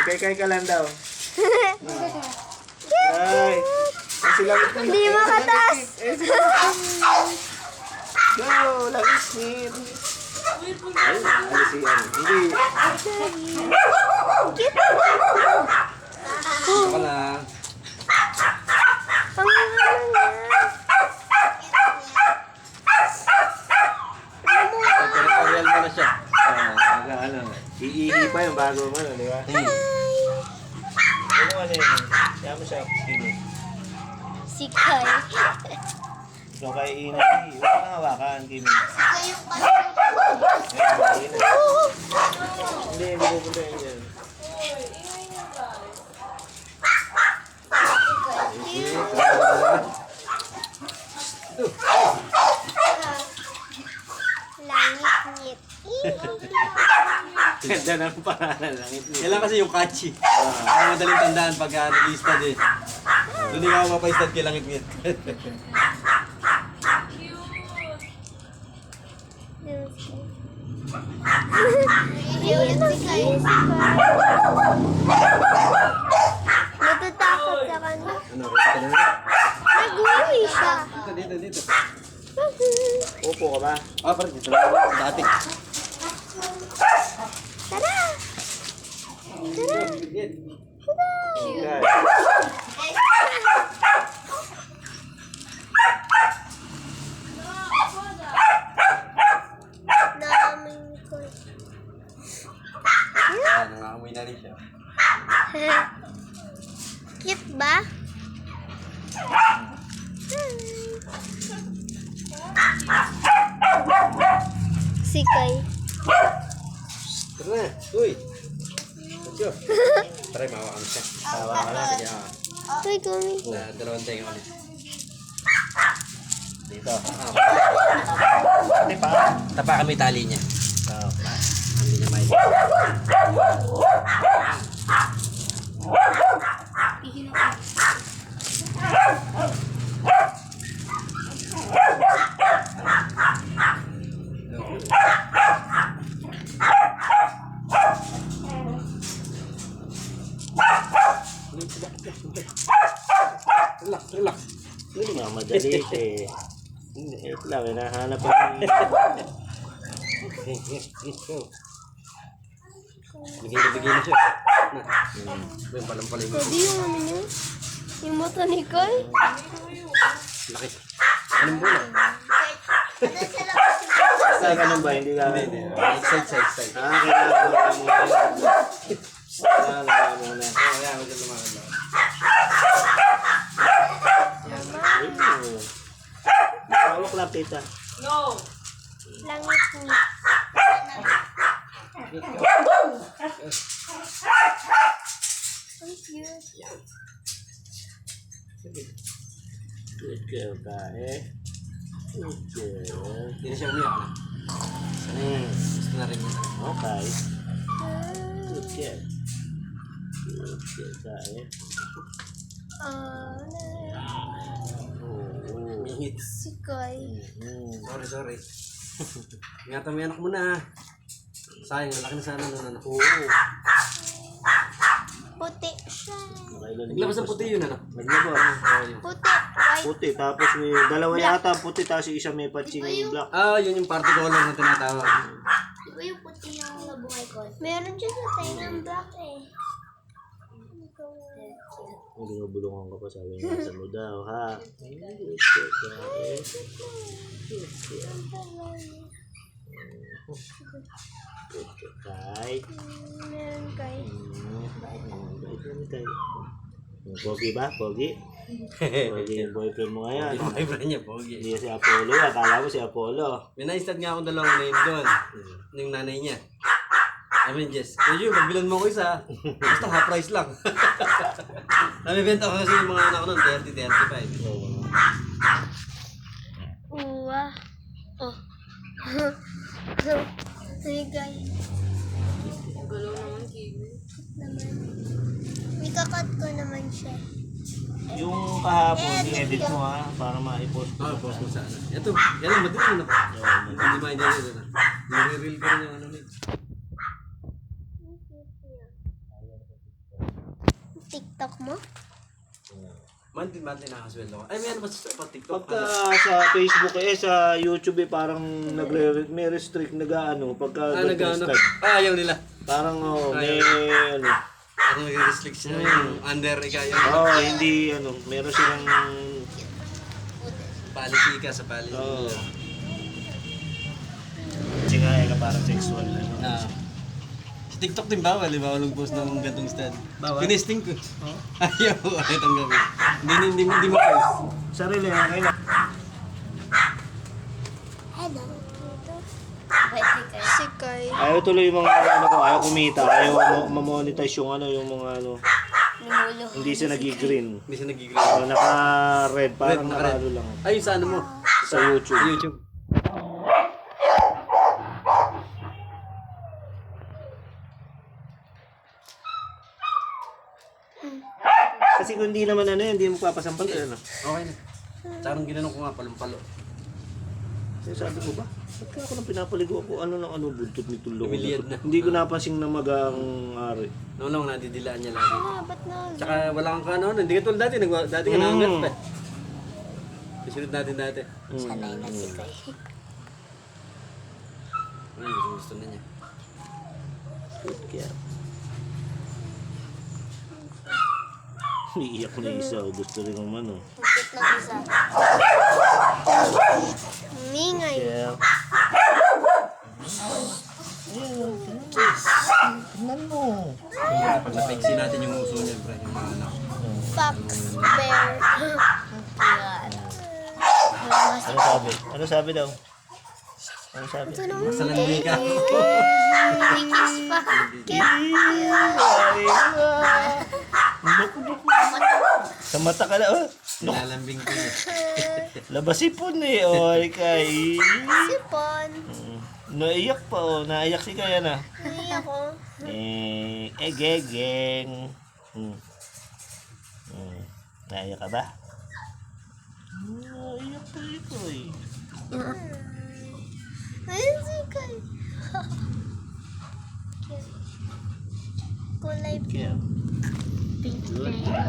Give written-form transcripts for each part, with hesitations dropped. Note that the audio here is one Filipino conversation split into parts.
Kay ka lang daw. Ay. Sila Hindi makataas. Go, langis ngit. Ay, alisian. Hindi. Ako lang. Ang ano niya. Territorial mo na siya. Ano, iihi pa yung bago mo, di ba? Ano ano yun? Kaya mo siya, sino? Si Kai. Ikaw kay Ina, huwag ka nang hawakan, Kimi. Hindi pupunta yun dyan. Langit-ngit. Ganda ng pangalan lang ito. Yan lang kasi yung catchy. Ang madaling tandaan pag nag-i-stud eh. Doon di ka ako mapa-stud kay langit-ngit. Natatakot sa kanya. Ano, kita na rin? Nag-uwi siya. Dito. Upo ka ba? Ah, parang dito lang. Dati. Tara! Tara! Okay. Daming ko. Ayan, nangangamoy na rin siya. Cute ba? Si Kai. Tara na. Uy. Let's go. Try, mawa kami siya. Tawa ka na. Sige, Uy, kami. dalawang tenga ulit. Dito. Ah, Di pa? tapa kami tali niya. Okay. Hindi niya may. Relax. Hindi nga madali eh. Ito lang, hinahanap pa rin. Bigay na siya. Na. Yung palang-paling. Pwede yung ano niya? Yung mata ni Kai? Laki. Anong bola? Sa ganun ba? Hindi ka... Hindi. Side. Kailangan mo muna yun. Kailangan mo muna. Kaya ako dyan lumakad lang. Ayun. Hawak lang, tita. Langit-ngit. Ang cute. Good girl ka eh. Good girl. Hindi na siya umiyak na. Gusto na rin niya. Okay. Good girl. Good girl ka eh. Oo. Mingit. Si Kai. Sorry. Ingatan mo yung anak mo na. Sayang, laki na sana nun anak. Oo. Puti siya. Naglabas ng puti yun anak. Naglabas. Puti. White. Puti, tapos may dalawa yata puti, tapos yung isa may patching black. Ah, yun yung party color na tinatawag. Di ba yung puti yung nabuhay ko? Meron dyan sa tayo ng black eh. Binubulungan ko pa, sabi nga sa mo daw, ha? Good girl ka eh. Good girl. Good girl ka eh. Meron Kai. Pogi ba? Pogi? Pogi yung boyfriend mo ngayon. Yung boyfriend niya, pogi. Hindi si Apollo. Akala mo si Apollo. May na-stud nga akong dalawang name doon. Yung nanay niya. I mean, Jess. Medyo, magbilan mo ko isa. Basta half price lang. Namibenta ko kasi yung mga anak ko nun, 30, 35. Uwa. Oh. Hey guys. Galaw naman, Kimi. Ikakat ko naman siya. Yung kahapon, i-edit mo ha, para ma-post ko. Post mo sa ano. Ito, yan lang, madali na. Hindi ba dyan yun? Nire-reel ko rin yung ano nito. TikTok mo? Monthly nakakasweldo ko. Ay, may ano ba sa TikTok? Pagka sa Facebook sa YouTube parang may restrict nag-ano pagka Nag-ano? start. Ayaw nila. Parang may ano. Ano nag-restrict siya yung under ikaw Hindi meron silang policy ka sa policy. Kasi nga parang sexual Sa TikTok din bawal, di ba? Walang post ng gantong stand. Bawal? Tinesting ko. Ayaw, ay tanggapin. Hindi mo post. sarili okay lang. Hello. Pwede kayo. Si Kai. Ayaw tuloy yung mga ayaw kumita, ayaw ma-monetize yung yung mga Minulo. hindi siya nag-green. Hindi siya nagigil. Naka-red, parang Red, naka-red. naka-ano lang. Ay, sa ano mo? Sa YouTube. Sa YouTube. Kasi kung hindi naman hindi mo papasampal ano. Okay na. Sarang ginanong ko nga, palumpalo. Kasi sabi ko ba, ba't kaya ako nang pinapaligo ako buntot ni Tulo? Lumiliyad na. Hindi ko napansin na magang ari. Noon lang, nadidilaan niya lagi. Ba't na? Tsaka wala kang kano, hindi ka tulad dati. Dati ka nangangat pa. Isunod natin dati. Sanay na si Kai. Ay, gusto na niya. Good care. Iiyak na isa. Gusto rin naman Bakit ng isa? Mingay. Yeah. Tingnan mo. Pag napexi natin yung uso niya, pre, yung mga anak. Fox. Bear. Yan. Ano sabi? Ano sabi daw? Ano sabi? Sa lamig ka. Kiss pa. Sa mata ka na, Nilalambing ko niya. Labasipon oy kay. Sipon. Naiyak pa naiyak si Kaya na. Naiyak ko. Gegeng. Naiyak ka ba? Naiyak pa ito Ayun si Kai. Kulay Kaya. pink Good. na.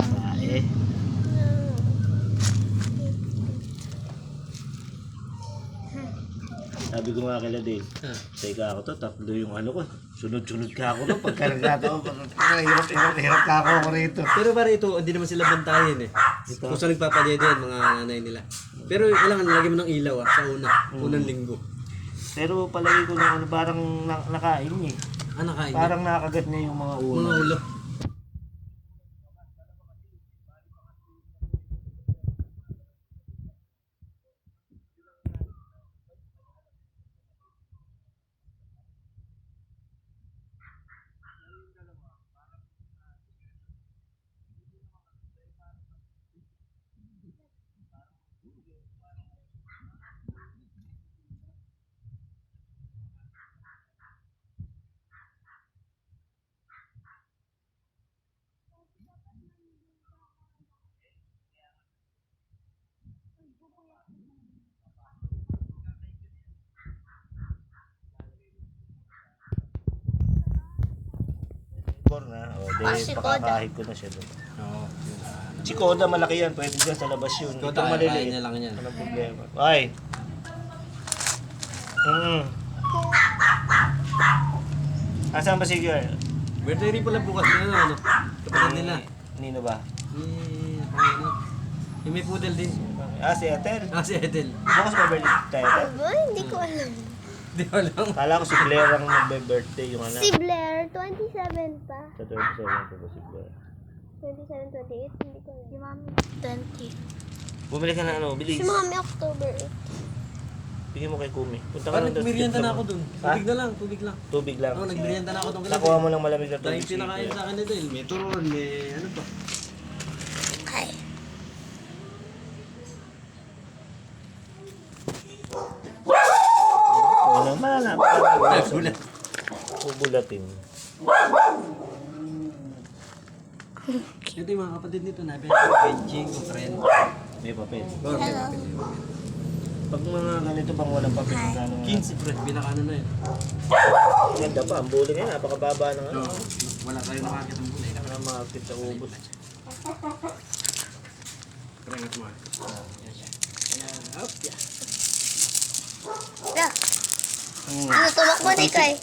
Sabi ko nga kila Dave, teka ako to, tatlo yung ko. Sunod-sunod ka ako to. Pagka nagkataon, hirap ka ako rito. Pero para ito, hindi naman sila bantayan eh. Kung saan nagpapadedo yan, mga nanay nila. Pero kailangan lagyan mo ng ilaw sa unang linggo. Pero palagi ko na parang nakain niya. Nakain niya. Parang nakagat niya yung mga ulo. Mga ulo. Si Koda. Pakakahig ko na siya doon. Oo. Si Koda malaki yan, pwede dyan sa labas yun. Ikaw Itong tayo, maliliit. kain niya lang yan. Anong problema? Ay! Asan ba si Girl? Birthday rin pala bukas na kapatid nila. Nino ba? Yung may poodle din. Si Ethel. Si Ethel. Bukas ba birthday tayo? Aba, hindi ko alam. Di ko alam. Kala ko si Blair ang magbe-birthday yung anak. Si Blair, 27 pa. Sa 27 ko ba si Blair? 27, 28, hindi ko alam. Si Mami, 20. Bumili ka na bilis. Si Mami, October 8. Bigyan mo kay Kumi. Punta ka Parang lang doon. nagmerienda na ako dun. Ha? Tubig na lang, tubig lang. Tubig lang. Oo, nagmerienda na ako dun. Nakuha mo lang malamig na Dahil tubig. pinakain sa akin nito, may turon, may ano pa. Okay. Oo naman. Gulat. Bubulatin. Ito yung mga kapatid nito na, benching, friend. May papel. Or may papel. Pag mga ganito bang walang papel, magkano nga? 15 friend, pinakano na yun. Ganda pa, ang bowling yan, napakababa ng ano. Oo. Wala tayong nakakita ng bulay. Wala makakit sa ubos. Karangat mo. Up, yeah. Yeah. Ano, tumakbo ni Kai?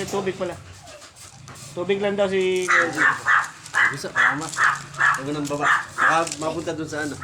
Tubig pala. Tubig lang daw si... Bisa, tama. Huwag nang baba. Baka mapunta dun sa ano.